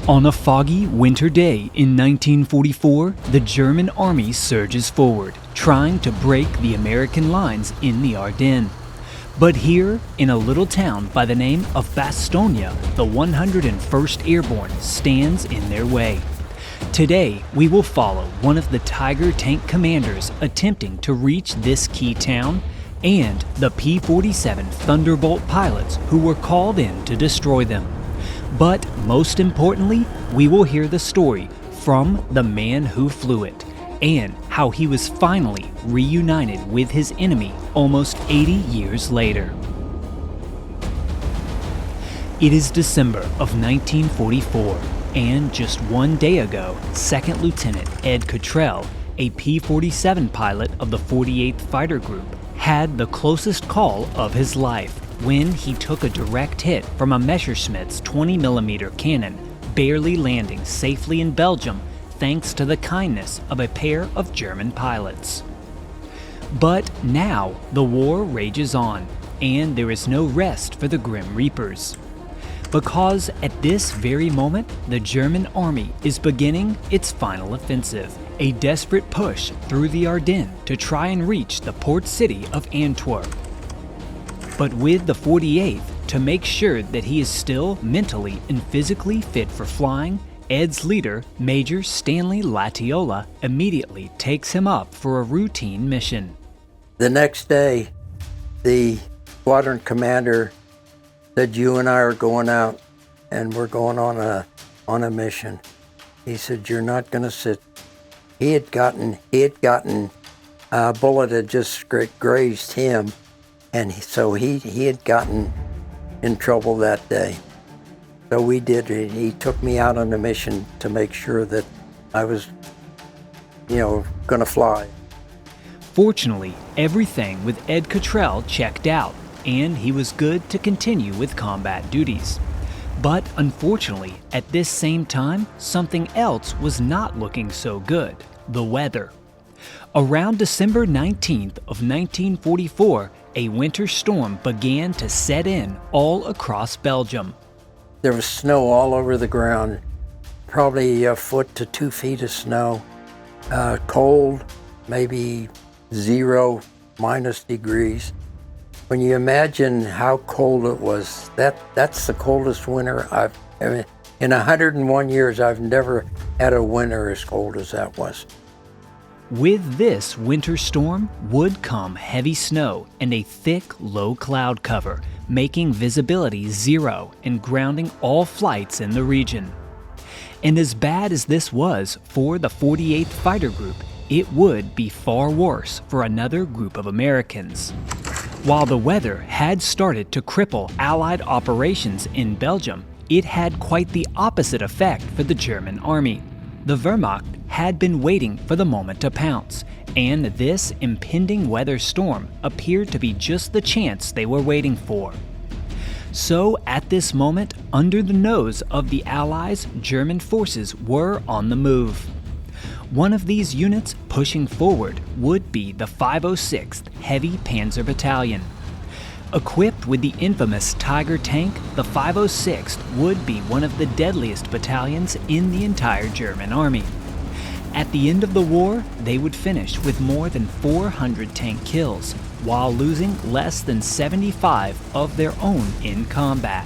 On a foggy winter day in 1944, the German army surges forward, trying to break the American lines in the Ardennes. But here, in a little town by the name of Bastogne, the 101st Airborne stands in their way. Today, we will follow one of the Tiger tank commanders attempting to reach this key town, and the P-47 Thunderbolt pilots who were called in to destroy them. But most importantly, we will hear the story from the man who flew it, and how he was finally reunited with his enemy almost 80 years later. It is December of 1944, and just one day ago, Second Lieutenant Ed Cottrell, a P-47 pilot of the 48th Fighter Group, had the closest call of his life when he took a direct hit from a Messerschmitt's 20mm cannon, barely landing safely in Belgium thanks to the kindness of a pair of German pilots. But now the war rages on, and there is no rest for the Grim Reapers. Because at this very moment, the German army is beginning its final offensive, a desperate push through the Ardennes to try and reach the port city of Antwerp. But with the 48th, to make sure that he is still mentally and physically fit for flying, Ed's leader, Major Stanley Latiola, immediately takes him up for a routine mission. The next day, the squadron commander said, "You and I are going out, and we're going on a mission." He said, "You're not going to sit." He had gotten a bullet had just grazed him, and so he had gotten in trouble that day. So we did. He took me out on a mission to make sure that I was, going to fly. Fortunately, everything with Ed Cottrell checked out, and he was good to continue with combat duties. But unfortunately, at this same time, something else was not looking so good: the weather. Around December 19th of 1944, a winter storm began to set in all across Belgium. There was snow all over the ground, probably a foot to 2 feet of snow. Cold, maybe 0 minus degrees. When you imagine how cold it was, that's the coldest winter in 101 years, I've never had a winter as cold as that was. With this winter storm would come heavy snow and a thick, low cloud cover, making visibility 0 and grounding all flights in the region. And as bad as this was for the 48th Fighter Group, it would be far worse for another group of Americans. While the weather had started to cripple Allied operations in Belgium, it had quite the opposite effect for the German army. The Wehrmacht had been waiting for the moment to pounce, and this impending weather storm appeared to be just the chance they were waiting for. So at this moment, under the nose of the Allies, German forces were on the move. One of these units pushing forward would be the 506th Heavy Panzer Battalion. Equipped with the infamous Tiger tank, the 506th would be one of the deadliest battalions in the entire German army. At the end of the war, they would finish with more than 400 tank kills, while losing less than 75 of their own in combat.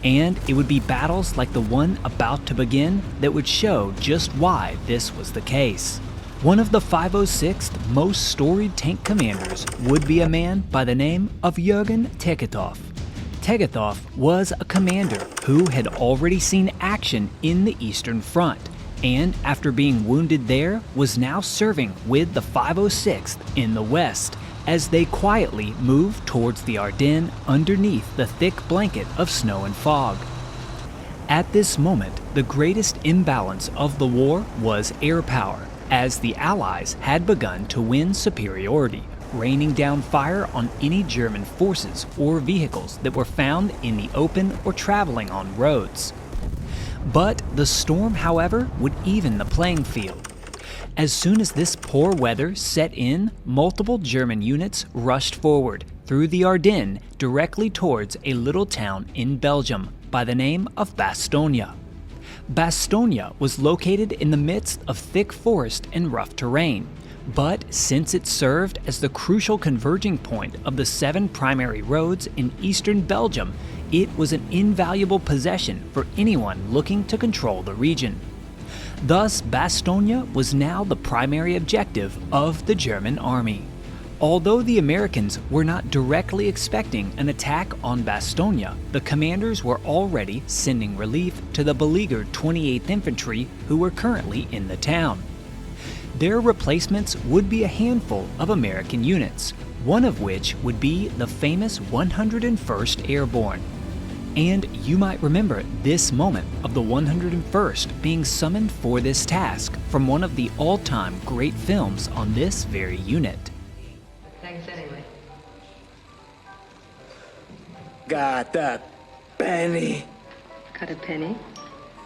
And it would be battles like the one about to begin that would show just why this was the case. One of the 506th most storied tank commanders would be a man by the name of Jergen Tegethoff. Tegethoff was a commander who had already seen action in the Eastern Front, and after being wounded there, was now serving with the 506th in the West, as they quietly moved towards the Ardennes underneath the thick blanket of snow and fog. At this moment, the greatest imbalance of the war was air power, as the Allies had begun to win superiority, raining down fire on any German forces or vehicles that were found in the open or traveling on roads. But the storm, however, would even the playing field. As soon as this poor weather set in, multiple German units rushed forward through the Ardennes directly towards a little town in Belgium by the name of Bastogne. Bastogne was located in the midst of thick forest and rough terrain, but since it served as the crucial converging point of the 7 primary roads in eastern Belgium, it was an invaluable possession for anyone looking to control the region. Thus, Bastogne was now the primary objective of the German army. Although the Americans were not directly expecting an attack on Bastogne, the commanders were already sending relief to the beleaguered 28th Infantry who were currently in the town. Their replacements would be a handful of American units, one of which would be the famous 101st Airborne. And you might remember this moment of the 101st being summoned for this task from one of the all-time great films on this very unit. Thanks anyway. Got that penny. Got a penny?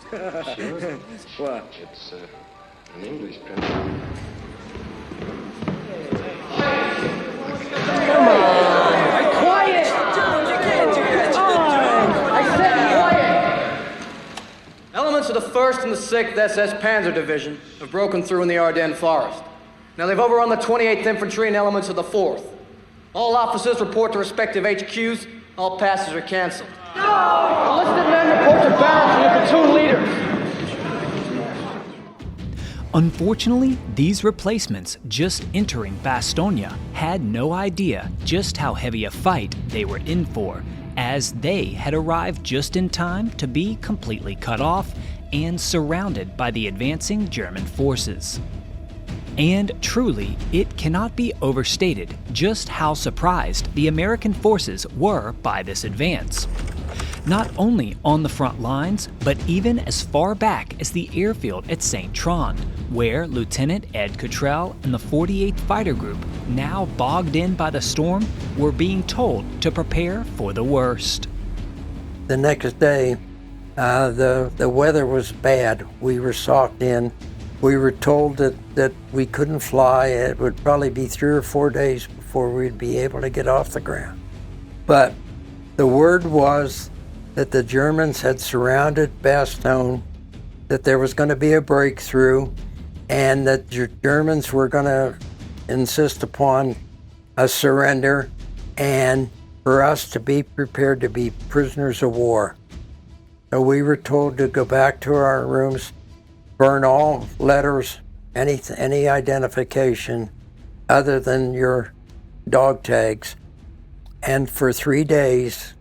Sure. What? It's an English pen. Quiet! I said quiet! Elements of the 1st and the 6th SS Panzer Division have broken through in the Ardennes forest. Now they've overrun the 28th Infantry and elements of the 4th. All officers report to respective HQs. All passes are canceled. Enlisted men report to barracks and your platoon leaders. Unfortunately, these replacements just entering Bastogne had no idea just how heavy a fight they were in for, as they had arrived just in time to be completely cut off and surrounded by the advancing German forces. And truly, it cannot be overstated just how surprised the American forces were by this advance. Not only on the front lines, but even as far back as the airfield at St. Trond, where Lieutenant Ed Cottrell and the 48th Fighter Group, now bogged in by the storm, were being told to prepare for the worst. The next day, the weather was bad. We were socked in. We were told that we couldn't fly. It would probably be 3 or 4 days before we'd be able to get off the ground. But the word was that the Germans had surrounded Bastogne, that there was going to be a breakthrough, and that the Germans were going to insist upon a surrender, and for us to be prepared to be prisoners of war. So we were told to go back to our rooms, burn all letters, any identification other than your dog tags. And for 3 days,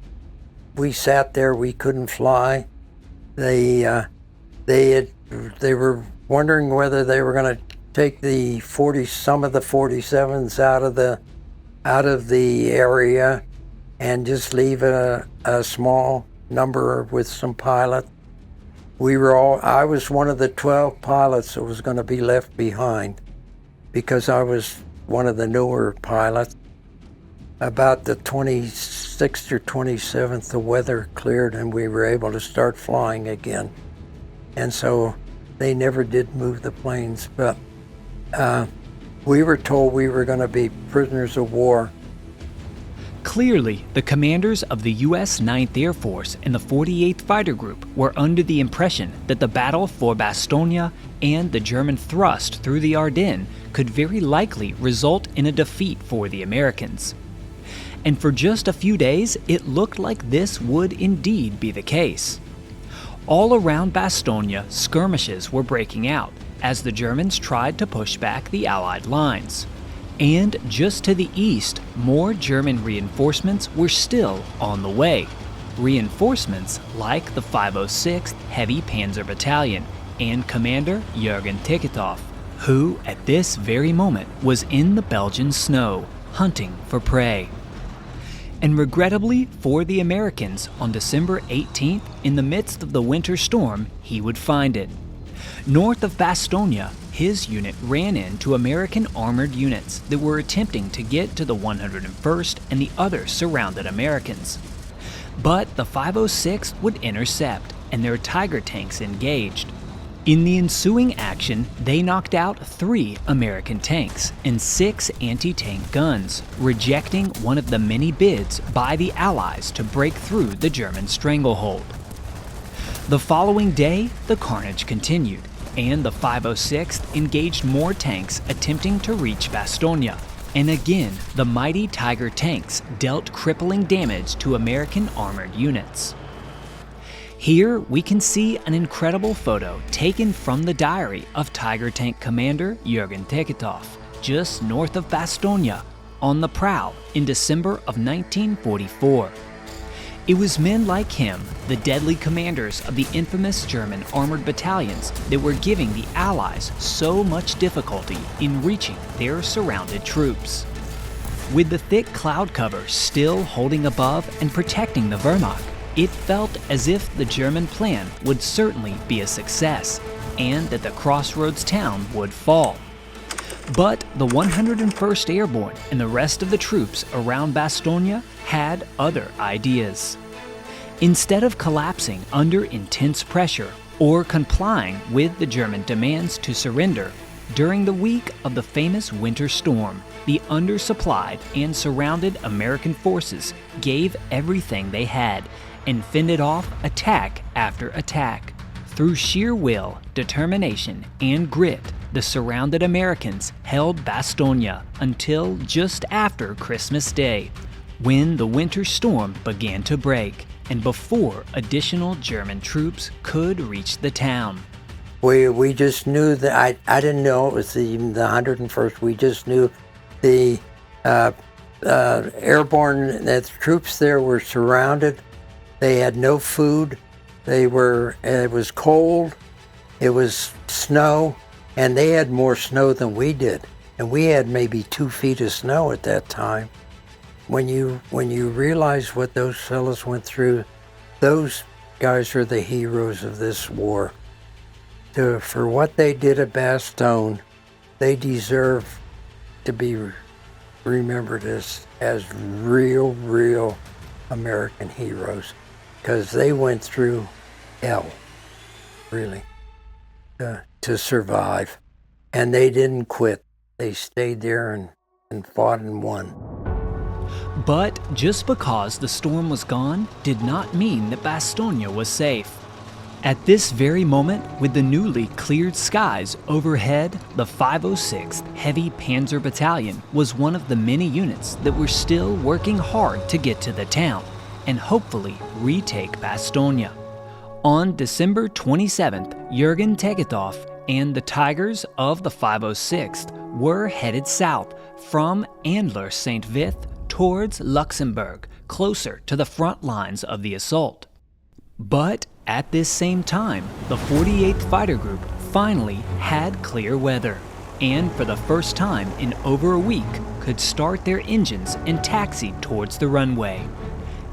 we sat there. We couldn't fly. They were wondering whether they were going to take some of the 47s out of the area and just leave a small number with some pilots. I was one of the 12 pilots that was going to be left behind because I was one of the newer pilots. About the 26th or 27th, the weather cleared and we were able to start flying again. And so they never did move the planes, but we were told we were going to be prisoners of war. Clearly, the commanders of the U.S. 9th Air Force and the 48th Fighter Group were under the impression that the battle for Bastogne and the German thrust through the Ardennes could very likely result in a defeat for the Americans. And for just a few days, it looked like this would indeed be the case. All around Bastogne, skirmishes were breaking out as the Germans tried to push back the Allied lines. And just to the east, more German reinforcements were still on the way. Reinforcements like the 506th Heavy Panzer Battalion and Commander Jergen Tegethoff, who at this very moment was in the Belgian snow, hunting for prey. And regrettably for the Americans, on December 18th, in the midst of the winter storm, he would find it. North of Bastogne, his unit ran into American armored units that were attempting to get to the 101st and the other surrounded Americans. But the 506th would intercept, and their Tiger tanks engaged. In the ensuing action, they knocked out 3 American tanks and 6 anti-tank guns, rejecting one of the many bids by the Allies to break through the German stranglehold. The following day, the carnage continued, and the 506th engaged more tanks attempting to reach Bastogne. And again, the mighty Tiger tanks dealt crippling damage to American armored units. Here we can see an incredible photo taken from the diary of Tiger Tank Commander Jergen Tegethoff, just north of Bastogne, on the prowl in December of 1944. It was men like him, the deadly commanders of the infamous German armored battalions, that were giving the Allies so much difficulty in reaching their surrounded troops. With the thick cloud cover still holding above and protecting the Wehrmacht, it felt as if the German plan would certainly be a success, and that the crossroads town would fall. But the 101st Airborne and the rest of the troops around Bastogne had other ideas. Instead of collapsing under intense pressure or complying with the German demands to surrender, during the week of the famous winter storm, the undersupplied and surrounded American forces gave everything they had and fended off attack after attack. Through sheer will, determination, and grit, the surrounded Americans held Bastogne until just after Christmas Day, when the winter storm began to break, and before additional German troops could reach the town. We just knew that, I didn't know it was even the 101st, we just knew the airborne, that the troops there were surrounded. They had no food, it was cold, it was snow, and they had more snow than we did. And we had maybe 2 feet of snow at that time. When you realize what those fellas went through, those guys are the heroes of this war. For what they did at Bastogne, they deserve to be remembered as real American heroes, because they went through hell, really, to survive. And they didn't quit. They stayed there and fought and won. But just because the storm was gone did not mean that Bastogne was safe. At this very moment, with the newly cleared skies overhead, the 506th Heavy Panzer Battalion was one of the many units that were still working hard to get to the town and hopefully retake Bastogne. On December 27th, Jergen Tegethoff and the Tigers of the 506th were headed south from Andler-St. Vith towards Luxembourg, closer to the front lines of the assault. But at this same time, the 48th Fighter Group finally had clear weather, and for the first time in over a week could start their engines and taxi towards the runway.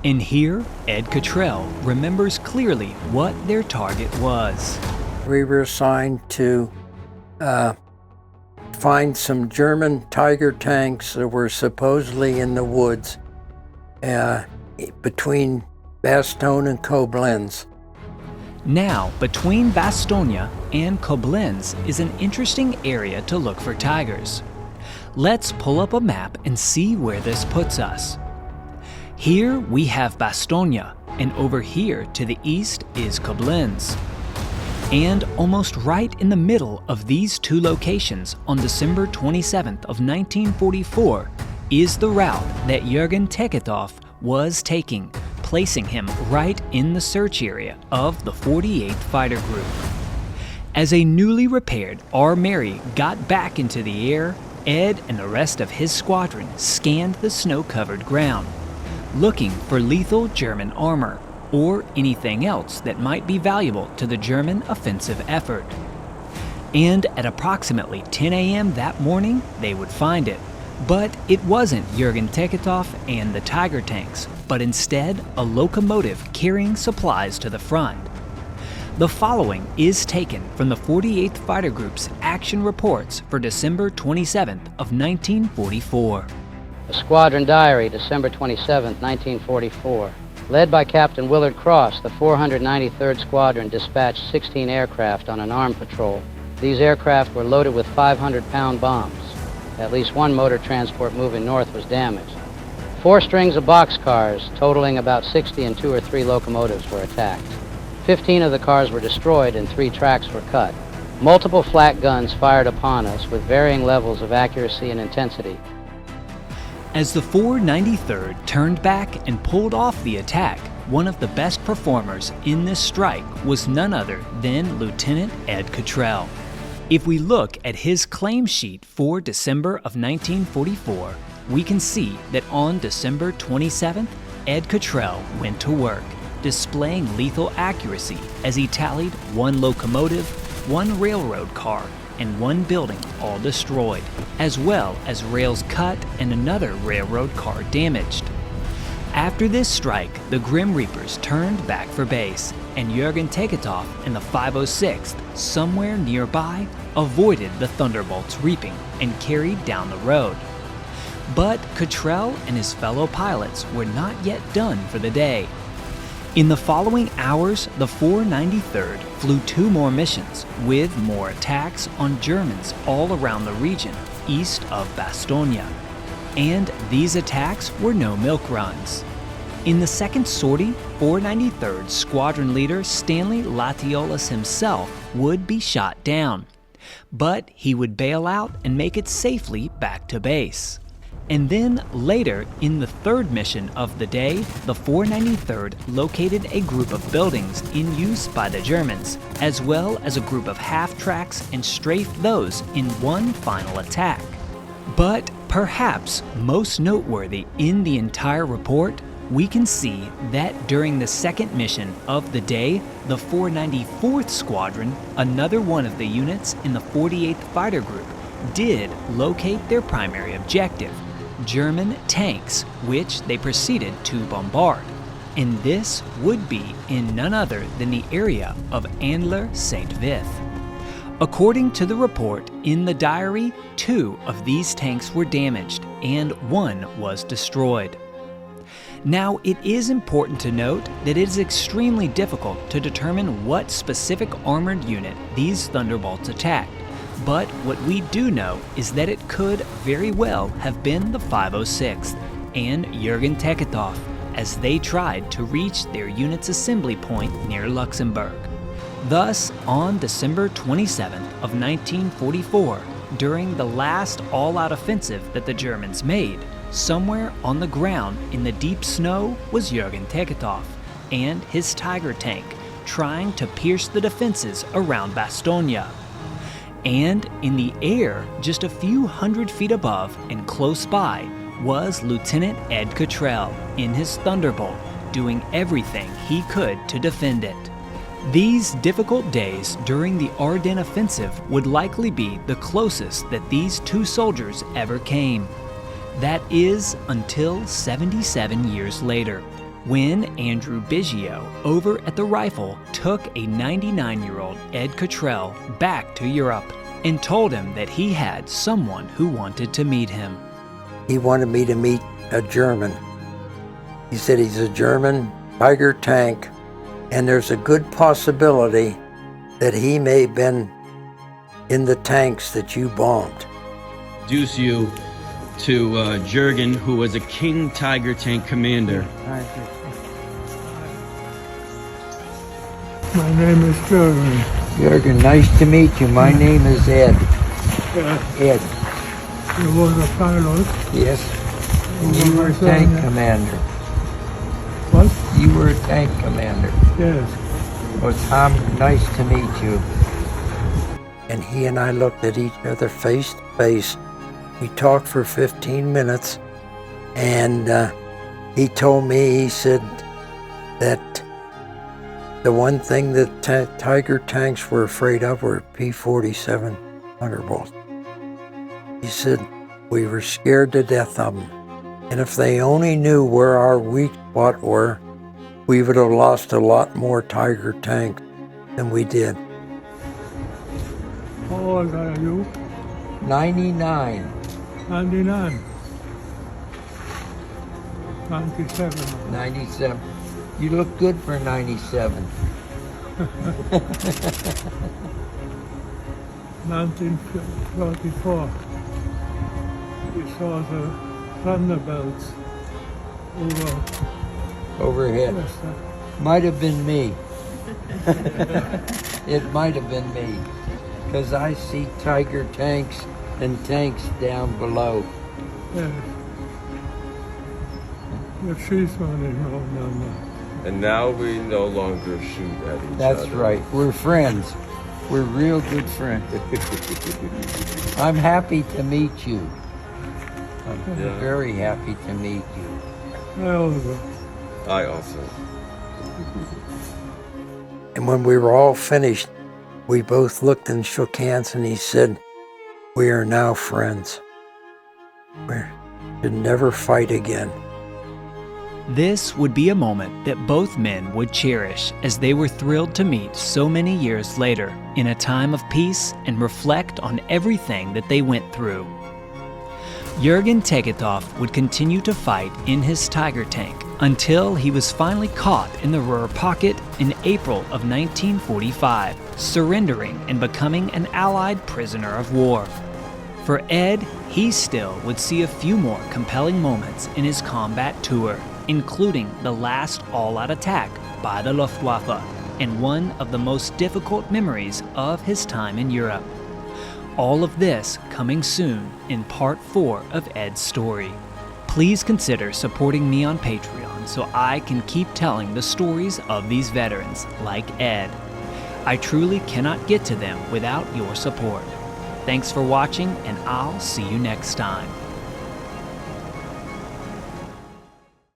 And here, Ed Cottrell remembers clearly what their target was. We were assigned to find some German Tiger tanks that were supposedly in the woods between Bastogne and Koblenz. Now, between Bastogne and Koblenz is an interesting area to look for Tigers. Let's pull up a map and see where this puts us. Here we have Bastogne, and over here to the east is Koblenz. And almost right in the middle of these two locations on December 27th of 1944 is the route that Jergen Tegethoff was taking, placing him right in the search area of the 48th Fighter Group. As a newly repaired R. Mary got back into the air, Ed and the rest of his squadron scanned the snow-covered ground, looking for lethal German armor or anything else that might be valuable to the German offensive effort. And at approximately 10 a.m. that morning, they would find it. But it wasn't Jergen Tegethoff and the Tiger tanks, but instead a locomotive carrying supplies to the front. The following is taken from the 48th Fighter Group's action reports for December 27th of 1944. The Squadron Diary, December 27, 1944. Led by Captain Willard Cross, the 493rd Squadron dispatched 16 aircraft on an armed patrol. These aircraft were loaded with 500-pound bombs. At least one motor transport moving north was damaged. 4 strings of boxcars, totaling about 60 and 2 or 3 locomotives, were attacked. 15 of the cars were destroyed and 3 tracks were cut. Multiple flak guns fired upon us with varying levels of accuracy and intensity. As the 493rd turned back and pulled off the attack, one of the best performers in this strike was none other than Lieutenant Ed Cottrell. If we look at his claim sheet for December of 1944, we can see that on December 27th, Ed Cottrell went to work, displaying lethal accuracy as he tallied 1 locomotive, 1 railroad car, and 1 building all destroyed, as well as rails cut and another railroad car damaged. After this strike, the Grim Reapers turned back for base, and Jergen Tegethoff and the 506th, somewhere nearby, avoided the Thunderbolts reaping and carried down the road. But Cottrell and his fellow pilots were not yet done for the day. In the following hours, the 493rd flew 2 more missions with more attacks on Germans all around the region east of Bastogne. And these attacks were no milk runs. In the second sortie, 493rd Squadron Leader Stanley Latiolas himself would be shot down, but he would bail out and make it safely back to base. And then later, in the 3rd mission of the day, the 493rd located a group of buildings in use by the Germans, as well as a group of half-tracks and strafed those in one final attack. But perhaps most noteworthy in the entire report, we can see that during the 2nd mission of the day, the 494th Squadron, another one of the units in the 48th Fighter Group, did locate their primary objective, German tanks, which they proceeded to bombard. And this would be in none other than the area of Andler-Saint-Vith. According to the report in the diary, 2 of these tanks were damaged and 1 was destroyed. Now, it is important to note that it is extremely difficult to determine what specific armored unit these Thunderbolts attacked, but what we do know is that it could very well have been the 506th and Jergen Tegethoff as they tried to reach their unit's assembly point near Luxembourg. Thus, on December 27th of 1944, during the last all-out offensive that the Germans made, somewhere on the ground in the deep snow was Jergen Tegethoff and his Tiger tank trying to pierce the defenses around Bastogne. And in the air, just a few hundred feet above and close by, was Lieutenant Ed Cottrell in his Thunderbolt, doing everything he could to defend it. These difficult days during the Ardennes offensive would likely be the closest that these 2 soldiers ever came. That is until 77 years later, when Andrew Biggio over at the Rifle took a 99-year-old Ed Cottrell back to Europe and told him that he had someone who wanted to meet him. He wanted me to meet a German. He said he's a German Tiger tank, and there's a good possibility that he may have been in the tanks that you bombed. Introduce you to Jergen, who was a King Tiger tank commander. My name is Jergen. Jergen, nice to meet you. My name is Ed. Ed. You were a pilot? Yes. And you were a tank commander. What? You were a tank commander. Yes. Well, Tom, nice to meet you. And he and I looked at each other face to face. We talked for 15 minutes, and he told me, he said that the one thing that Tiger tanks were afraid of were P-47 Thunderbolts. He said, we were scared to death of them. And if they only knew where our weak spot were, we would have lost a lot more Tiger tanks than we did. How old are you? 99. 99. 97. 97. You look good for 97. 1944. We saw the Thunderbolts Overhead. Yes, Might have been me. It might have been me, because I see Tiger tanks and tanks down below. Yes. But she's running on. And now we no longer shoot at each other. That's right. We're friends. We're real good friends. I'm happy to meet you. I'm very happy to meet you. I also. And when we were all finished, we both looked and shook hands, and he said, "We are now friends. We should never fight again." This would be a moment that both men would cherish as they were thrilled to meet so many years later in a time of peace and reflect on everything that they went through. Jergen Tegethoff would continue to fight in his Tiger tank until he was finally caught in the Ruhr pocket in April of 1945, surrendering and becoming an Allied prisoner of war. For Ed, he still would see a few more compelling moments in his combat tour, including the last all-out attack by the Luftwaffe, and one of the most difficult memories of his time in Europe. All of this coming soon in part 4 of Ed's story. Please consider supporting me on Patreon so I can keep telling the stories of these veterans like Ed. I truly cannot get to them without your support. Thanks for watching, and I'll see you next time.